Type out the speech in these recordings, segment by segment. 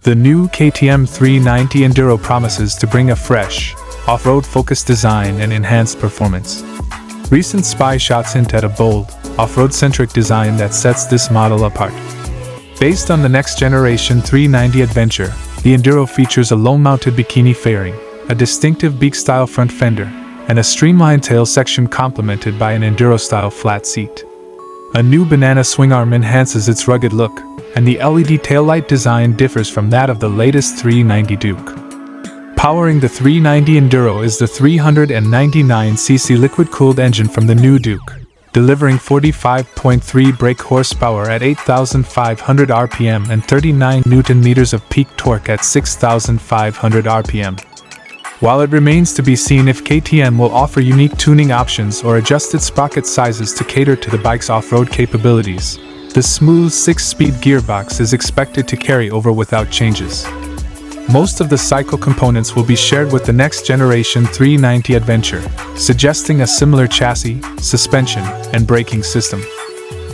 The new KTM 390 Enduro promises to bring a fresh, off-road focused design and enhanced performance. Recent spy shots hint at a bold, off-road centric design that sets this model apart. Based on the next generation 390 Adventure, the Enduro features a low-mounted bikini fairing, a distinctive beak-style front fender, and a streamlined tail section complemented by an Enduro-style flat seat. A new banana swing arm enhances its rugged look, and the LED taillight design differs from that of the latest 390 Duke. Powering the 390 Enduro is the 399cc liquid-cooled engine from the new Duke, delivering 45.3 brake horsepower at 8,500 RPM and 39 Nm of peak torque at 6,500 RPM. While it remains to be seen if KTM will offer unique tuning options or adjusted sprocket sizes to cater to the bike's off-road capabilities, the smooth 6-speed gearbox is expected to carry over without changes. Most of the cycle components will be shared with the next generation 390 Adventure, suggesting a similar chassis, suspension, and braking system.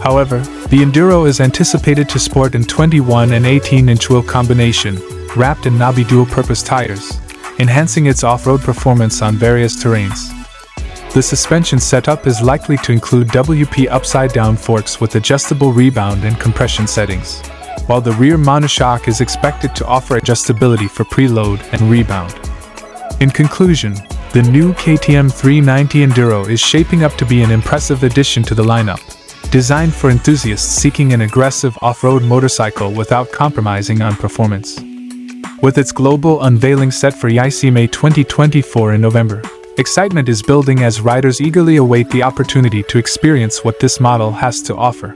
However, the Enduro is anticipated to sport a 21 and 18-inch wheel combination, wrapped in knobby dual-purpose tires, enhancing its off-road performance on various terrains. The suspension setup is likely to include WP upside-down forks with adjustable rebound and compression settings, while the rear monoshock is expected to offer adjustability for preload and rebound. In conclusion, the new KTM 390 Enduro is shaping up to be an impressive addition to the lineup, designed for enthusiasts seeking an aggressive off-road motorcycle without compromising on performance. With its global unveiling set for ICMA 2024 in November, excitement is building as riders eagerly await the opportunity to experience what this model has to offer.